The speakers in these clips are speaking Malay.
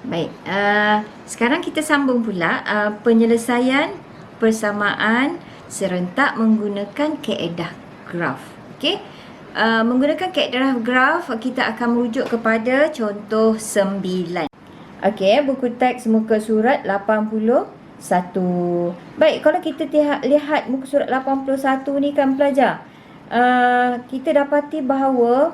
Baik, sekarang kita sambung pula penyelesaian persamaan serentak menggunakan kaedah graf. Okey. Menggunakan kaedah graf, kita akan merujuk kepada contoh 9. Okey, buku teks muka surat 81. Baik, kalau kita lihat muka surat 81 ni kan pelajar, kita dapati bahawa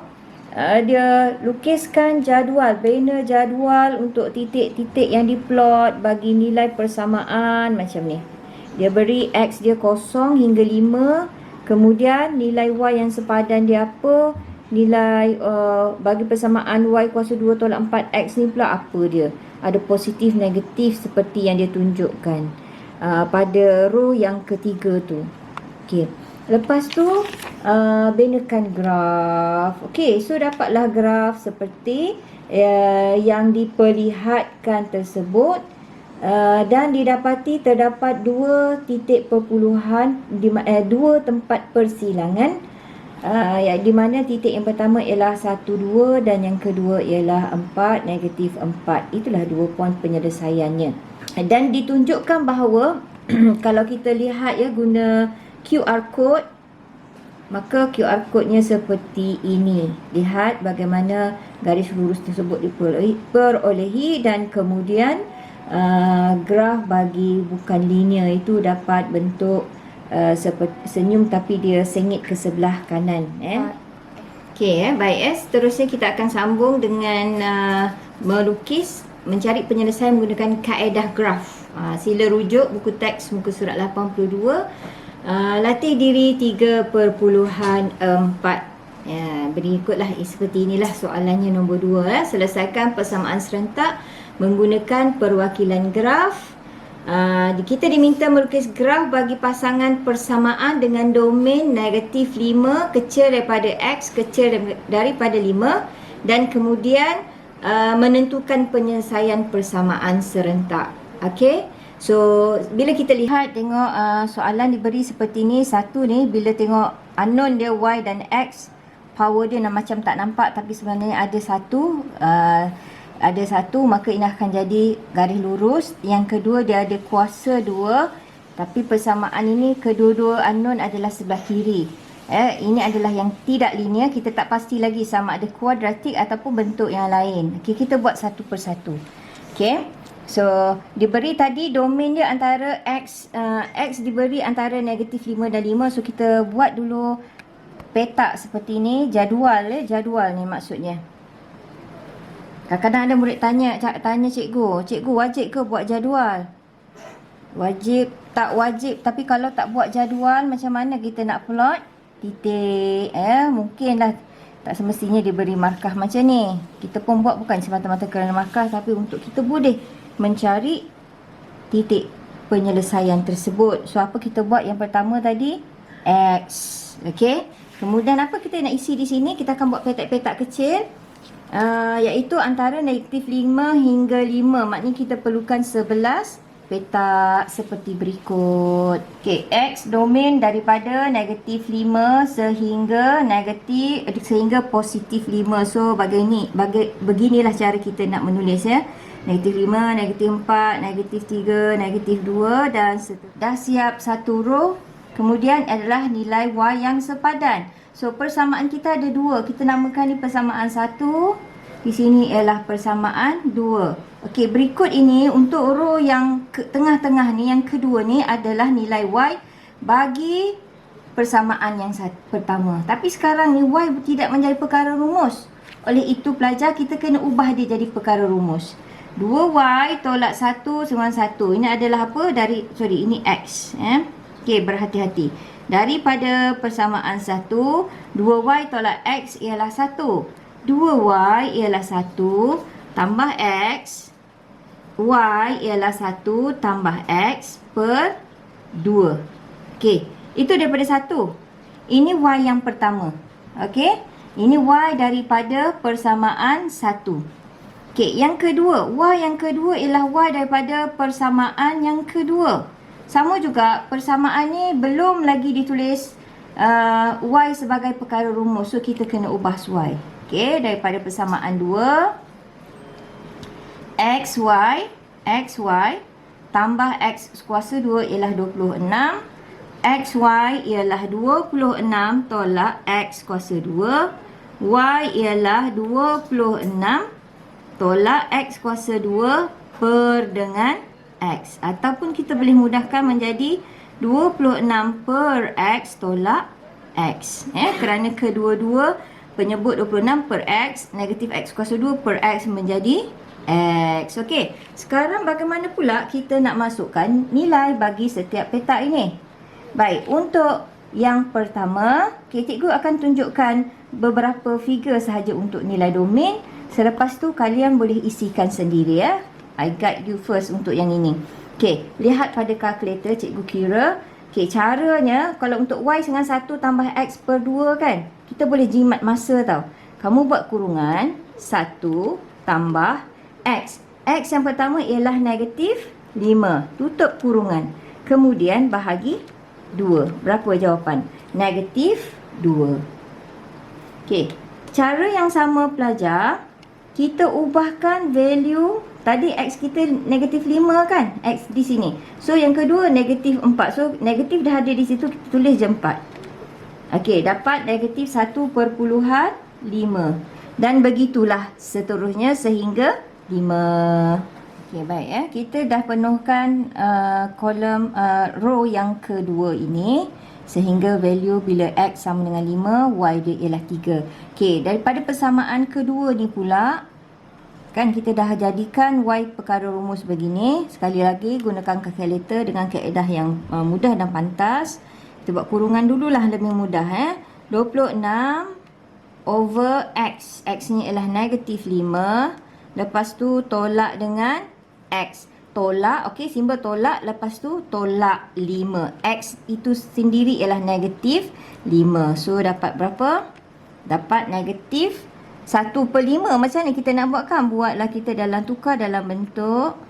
dia lukiskan jadual, banner jadual untuk titik-titik yang diplot bagi nilai persamaan macam ni. Dia beri X dia 0 hingga 5. Kemudian nilai Y yang sepadan dia apa? Nilai bagi persamaan Y kuasa 2 tolak 4X ni pula apa dia? Ada positif, negatif seperti yang dia tunjukkan pada row yang ketiga tu. Okey. Lepas tu benakan graf. Okey, so dapatlah graf seperti yang diperlihatkan tersebut, dan didapati terdapat dua titik perpuluhan, dua tempat persilangan, di mana titik yang pertama ialah 1, 2 dan yang kedua ialah 4, negatif 4. Itulah dua poin penyelesaiannya. Dan ditunjukkan bahawa kalau kita lihat guna QR code, maka QR code-nya seperti ini. Lihat bagaimana garis lurus tersebut diperolehi dan kemudian graf bagi bukan linear itu dapat bentuk seperti senyum tapi dia sengit ke sebelah kanan. Okey, baik. Seterusnya kita akan sambung dengan mencari penyelesaian menggunakan kaedah graf. Sila rujuk buku teks muka surat 82. Latih diri 3.4. Berikutlah seperti inilah soalannya nombor 2. Selesaikan persamaan serentak menggunakan perwakilan graf. Kita diminta melukis graf bagi pasangan persamaan dengan domain negatif 5 kecil daripada X kecil daripada 5 dan kemudian menentukan penyelesaian persamaan serentak. Okey. So, bila kita lihat tengok soalan diberi seperti ni, satu ni bila tengok unknown dia Y dan X, power dia macam tak nampak tapi sebenarnya ada satu, maka ini akan jadi garis lurus. Yang kedua dia ada kuasa 2, tapi persamaan ini kedua-dua unknown adalah sebelah kiri. Ini adalah yang tidak linear, kita tak pasti lagi sama ada kuadratik ataupun bentuk yang lain. Okey, kita buat satu persatu. Okey. So, diberi tadi domain dia antara X diberi antara negatif 5 dan 5. So, kita buat dulu petak seperti ni, jadual ni maksudnya. Kadang-kadang ada murid tanya cikgu wajib ke buat jadual? Wajib, tak wajib. Tapi kalau tak buat jadual, macam mana kita nak plot titik? Mungkinlah tak semestinya diberi markah macam ni. Kita pun buat bukan semata-mata kerana markah, tapi untuk kita boleh mencari titik penyelesaian tersebut. So, apa kita buat yang pertama tadi? X. Okey. Kemudian apa kita nak isi di sini? Kita akan buat petak-petak kecil. Iaitu antara negatif 5 hingga 5. Maknanya kita perlukan 11 petak seperti berikut. Okey, X domain daripada negatif 5 sehingga positif 5. So, beginilah cara kita nak menulis Negatif 5, negatif 4, negatif 3, negatif 2 dan seterusnya. Dah siap satu row. Kemudian adalah nilai Y yang sepadan. So, persamaan kita ada 2. Kita namakan ni persamaan 1. Di sini ialah persamaan 2. Okey, berikut ini untuk row yang tengah-tengah ni, yang kedua ni adalah nilai Y bagi persamaan yang pertama. Tapi sekarang ni Y tidak menjadi perkara rumus. Oleh itu pelajar kita kena ubah dia jadi perkara rumus. 2Y tolak 1 sama 1. Ini adalah apa? Ini X. Okey, berhati-hati. Daripada persamaan 1, 2Y tolak X ialah 1. 2Y ialah 1 tambah X. Y ialah 1 tambah X per 2. Okey, itu daripada 1. Ini Y yang pertama. Okey, ini Y daripada persamaan 1. Okey, yang kedua, Y yang kedua ialah Y daripada persamaan yang kedua. Sama juga, persamaan ni belum lagi ditulis Y sebagai perkara rumus. So, kita kena ubah Y. Okey, daripada persamaan 2 XY tambah X kuasa 2 ialah 26. XY ialah 26 tolak X kuasa 2. Y ialah 26 tolak X kuasa 2 per dengan X. Ataupun kita boleh mudahkan menjadi 26 per X tolak X. Kerana kedua-dua penyebut 26 per X, negatif X kuasa 2 per X menjadi X. Okey, sekarang bagaimana pula kita nak masukkan nilai bagi setiap petak ini? Baik, untuk yang pertama, cikgu akan tunjukkan beberapa figure sahaja untuk nilai domain. Selepas tu kalian boleh isikan sendiri ya. I guide you first untuk yang ini. Okey, lihat pada kalkulator cikgu kira. Okey, caranya kalau untuk Y dengan 1 tambah X per 2 kan, kita boleh jimat masa tau. Kamu buat kurungan 1 tambah X. X yang pertama ialah negatif 5. Tutup kurungan. Kemudian bahagi 2. Berapa jawapan? Negatif 2. Okey, cara yang sama pelajar, kita ubahkan value. Tadi X kita negatif 5 kan? X di sini. So yang kedua negatif 4. So negatif dah ada di situ, kita tulis je 4. Okey, dapat negatif 1/5. Dan begitulah seterusnya sehingga 5. Okey, baik ya. Kita dah penuhkan kolom row yang kedua ini. Sehingga value bila X sama dengan 5, Y dia ialah 3. Okey, daripada persamaan kedua ni pula, kan kita dah jadikan Y perkara rumus begini. Sekali lagi gunakan kalkulator dengan kaedah yang mudah dan pantas. Kita buat kurungan dululah lebih mudah 26 over X. X ni ialah negatif 5. Lepas tu tolak dengan X. Tolak, okey, simbol tolak. Lepas tu tolak 5. X itu sendiri ialah negatif 5. So dapat berapa? Dapat negatif 1/5. Macam ni kita nak buatkan? Buatlah kita tukar dalam bentuk.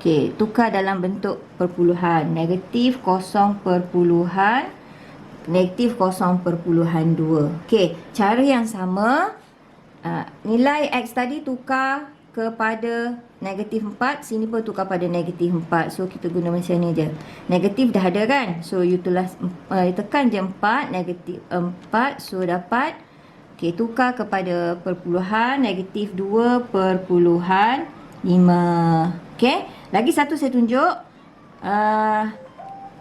Okey, tukar dalam bentuk perpuluhan. Negatif 0.2. Okey, cara yang sama. Nilai X tadi tukar kepada negatif 4. Sini pun tukar pada negatif 4. So kita guna macam ni je. Negatif dah ada kan? So you tulis, tekan je 4. Negatif 4. So dapat, okey, tukar kepada perpuluhan. Negatif 2/5. Okey, lagi satu saya tunjuk.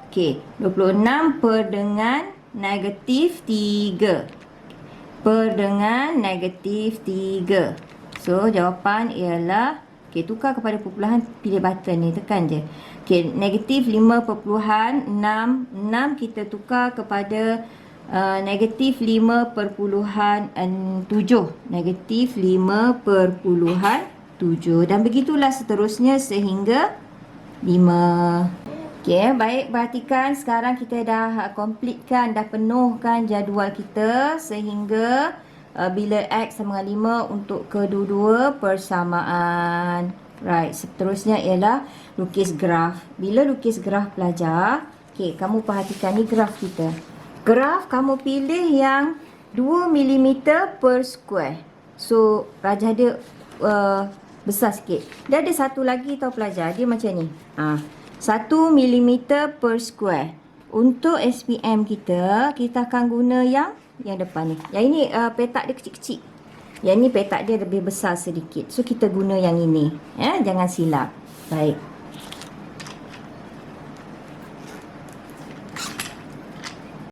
Okey, 26 per dengan negatif 3. Per dengan negatif 3. So jawapan ialah, okey, tukar kepada perpuluhan, pilih button ni, tekan je. Okey, negatif 5/6. 6 kita tukar kepada negatif 5/7. Negatif 5/7. Dan begitulah seterusnya sehingga 5. Okey, baik, perhatikan sekarang kita dah completekan, dah penuhkan jadual kita sehingga bila X sama dengan 5 untuk kedua-dua persamaan. Right, seterusnya ialah lukis graf. Bila lukis graf pelajar, okey, kamu perhatikan ni graf kita. Graf kamu pilih yang 2 mm per square. So rajah dia besar sikit. Dia ada satu lagi tau pelajar, dia macam ni. 1 mm per square. Untuk SPM kita akan guna yang depan ni. Yang ini petak dia kecil-kecil. Yang ni petak dia lebih besar sedikit. So kita guna yang ini. Jangan silap. Baik.